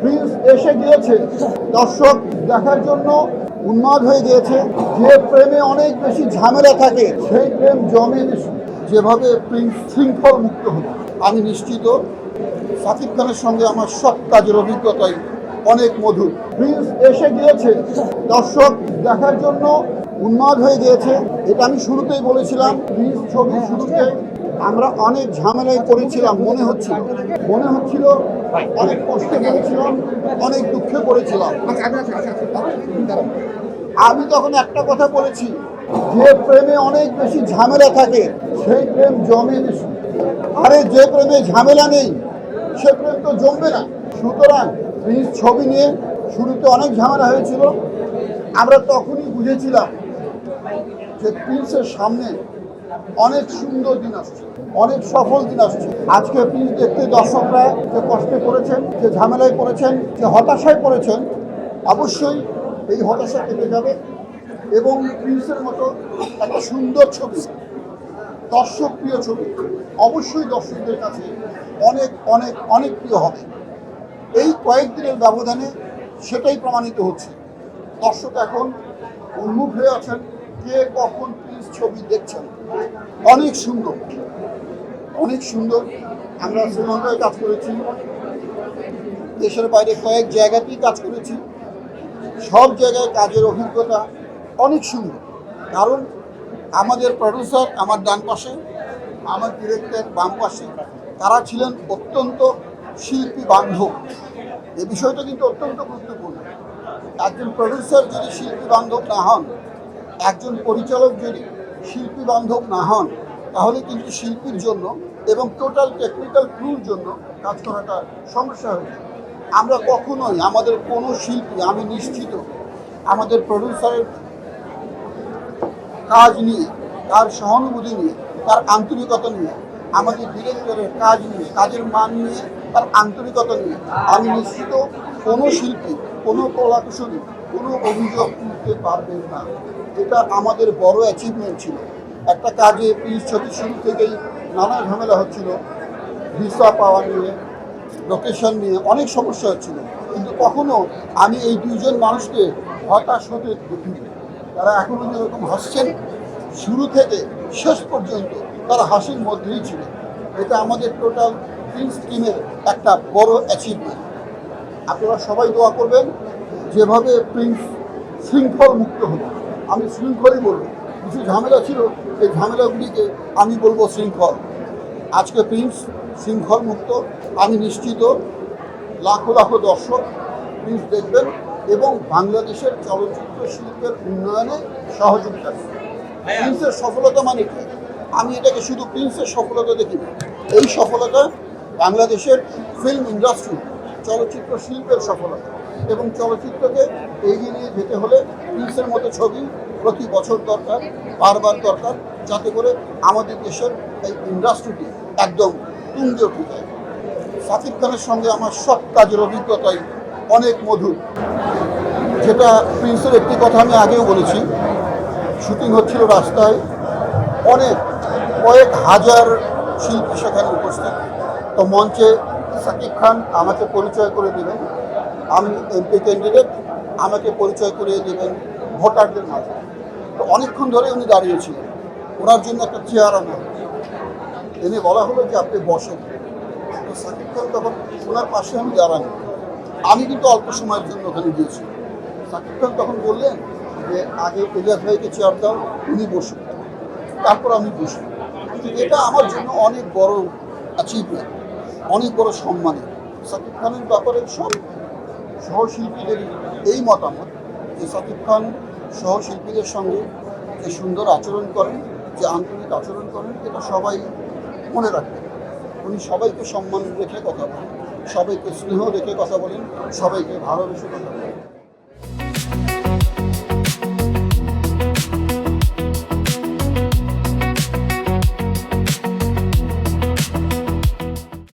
Prince এসে গিয়েছে, দর্শক দেখার জন্য উন্মাদ হয়ে গিয়েছে। যে প্রেমে অনেক বেশি ঝামেলা থাকে সেই প্রেম জমে বেশি। যেভাবে প্রিন্স শৃঙ্খল মুক্ত হলো, আমি নিশ্চিত সাকিব খানের সঙ্গে আমার সব কাজের অভিজ্ঞতাই অনেক মধুর। প্রিন্স এসে গিয়েছে, দর্শক দেখার জন্য উন্মাদ হয়ে গিয়েছে। এটা আমি শুরুতেই বলেছিলাম। প্রিন্স ছবির শুরুতে আমরা অনেক ঝামেলায় পড়েছিলাম, মনে হচ্ছিল অনেক কষ্টে পড়েছিলাম, অনেক দুঃখে পড়েছিলাম। আমি তখন একটা কথা বলেছি, যে প্রেমে অনেক বেশি ঝামেলা থাকে সেই প্রেম জমে বেশি। আরে যে প্রেমে ঝামেলা নেই সে প্রেম তো জমবে না। সুতরাং প্রিন্স ছবি নিয়ে শুরুতে অনেক ঝামেলা হয়েছিল। আমরা তখনই বুঝেছিলাম যে প্রিন্সের সামনে অনেক সুন্দর দিন আসছে, অনেক সফল দিন আসছে। আজকে প্রিন্স দেখতে দর্শকরা যে কষ্টে পড়েছেন, যে ঝামেলায় পড়েছেন, যে হতাশায় পড়েছেন, অবশ্যই এই হতাশা কেটে যাবে এবং প্রিন্সের মতো একটা সুন্দর ছবি, দর্শক প্রিয় ছবি অবশ্যই দর্শকদের কাছে অনেক অনেক অনেক প্রিয় হবে। এই কয়েকদিনের ব্যবধানে সেটাই প্রমাণিত হচ্ছে। দর্শক এখন উন্মুখ হয়ে আছেন কে কখন প্রিন্স ছবি দেখছেন। অনেক সুন্দর, অনেক সুন্দর। আমরা শ্রীলঙ্কায় কাজ করেছি, দেশের বাইরে কয়েক জায়গাতেই কাজ করেছি। সব জায়গায় কাজের অভিজ্ঞতা অনেক সুন্দর। কারণ আমাদের প্রডিউসার আমার ডান পাশে, আমার ডিরেক্টর বাম পাশে, তারা ছিলেন অত্যন্ত শিল্পী বান্ধব। এই বিষয়টা কিন্তু অত্যন্ত গুরুত্বপূর্ণ। একজন প্রডিউসার যদি শিল্পী বান্ধব না হন, একজন পরিচালক যদি শিল্পী বান্ধব না হন, তাহলে কিন্তু শিল্পীর জন্য এবং টোটাল টেকনিক্যাল ক্রুর জন্য কাজ করাটা সমস্যা হয়ে যায়। আমরা কখনোই আমাদের কোনো শিল্পী, আমি নিশ্চিত আমাদের প্রডিউসারের কাজ নিয়ে, তার সহানুভূতি নিয়ে, তার আন্তরিকতা নিয়ে, আমাদের ডিরেক্টরের কাজ নিয়ে, কাজের মান নিয়ে, তার আন্তরিকতা নিয়ে আমি নিশ্চিত কোনো শিল্পী, কোনো কলাকুশলী কোনো অভিযোগ তুলতে পারবেন না। এটা আমাদের বড় অ্যাচিভমেন্ট ছিল। একটা কাজে প্রিন্স ছবির শুরু থেকেই নানা ঝামেলা হচ্ছিল, ভিসা পাওয়া নিয়ে, লোকেশন নিয়ে অনেক সমস্যা হচ্ছিল, কিন্তু কখনো আমি এই দুইজন মানুষকে হতাশ হতে দেখিনি। তারা এখনও যেরকম হাসছেন, শুরু থেকে শেষ পর্যন্ত তারা হাসির মধ্যেই ছিল। এটা আমাদের টোটাল প্রিন্স টিমের একটা বড় অ্যাচিভমেন্ট। আপনারা সবাই দোয়া করবেন। যেভাবে প্রিন্স শৃঙ্খল মুক্ত হলো, আমি শৃঙ্খলই বলবো। কিছু ঝামেলা ছিল, এই ঝামেলাগুলিকে আমি বলবো শৃঙ্খল। আজকে প্রিন্স শৃঙ্খল মুক্ত। আমি নিশ্চিত লাখো লাখো দর্শক প্রিন্স দেখবেন এবং বাংলাদেশের চলচ্চিত্র শিল্পের উন্নয়নে সহযোগিতা করবেন। প্রিন্সের সফলতা মানে কি? আমি এটাকে শুধু প্রিন্সের সফলতা দেখি না, এই সফলতা বাংলাদেশের ফিল্ম ইন্ডাস্ট্রি, চলচ্চিত্র শিল্পের সফলতা। এবং চলচ্চিত্রকে এগিয়ে নিয়ে যেতে হলে প্রিন্সের মতো ছবি প্রতি বছর দরকার, বারবার দরকার, যাতে করে আমাদের দেশের এই ইন্ডাস্ট্রিটি একদম তুঙ্গে উঠে যায়। সাকিব খানের সঙ্গে আমার সব কাজের অভিজ্ঞতাই অনেক মধুর। যেটা প্রিন্সের একটি কথা আমি আগেও বলেছি, শুটিং হচ্ছিল রাস্তায়, কয়েক হাজার শিল্পী সেখানে উপস্থিত। তো মঞ্চে সাকিব খান আমাকে পরিচয় করে দেবেন, আমি এমপি ক্যান্ডিডেট, আমাকে পরিচয় করিয়ে দেবেন ভোটারদের মাঝে। তো অনেকক্ষণ ধরে উনি দাঁড়িয়েছিলেন, ওনার জন্য একটা চেয়ার আনা এনে বলা হলো যে আপনি বসেন। তো সাকিব খান তখন ওনার পাশে আমি দাঁড়ানো, আমি কিন্তু অল্প সময়ের জন্য ওখানে গিয়েছি। সাকিব খান তখন বললেন যে আগে ইলিয়াস ভাইকে চেয়ার দাও, উনি বসুন, তারপর আমি বসি। এটা আমার জন্য অনেক বড় অ্যাচিভমেন্ট, অনেক বড় সম্মানের। সাকিব খানের ব্যাপারে সব সহশিল্পীদের এই মতামত যে সাকিব খান সহশিল্পীদের সঙ্গে যে সুন্দর আচরণ করেন, যে আন্তরিক আচরণ করেন, এটা সবাই মনে রাখবেন। উনি সবাইকে সম্মান রেখে কথা বলেন, সবাইকে স্নেহ রেখে কথা বলেন, সবাইকে ভালোবেসে কথা বলেন।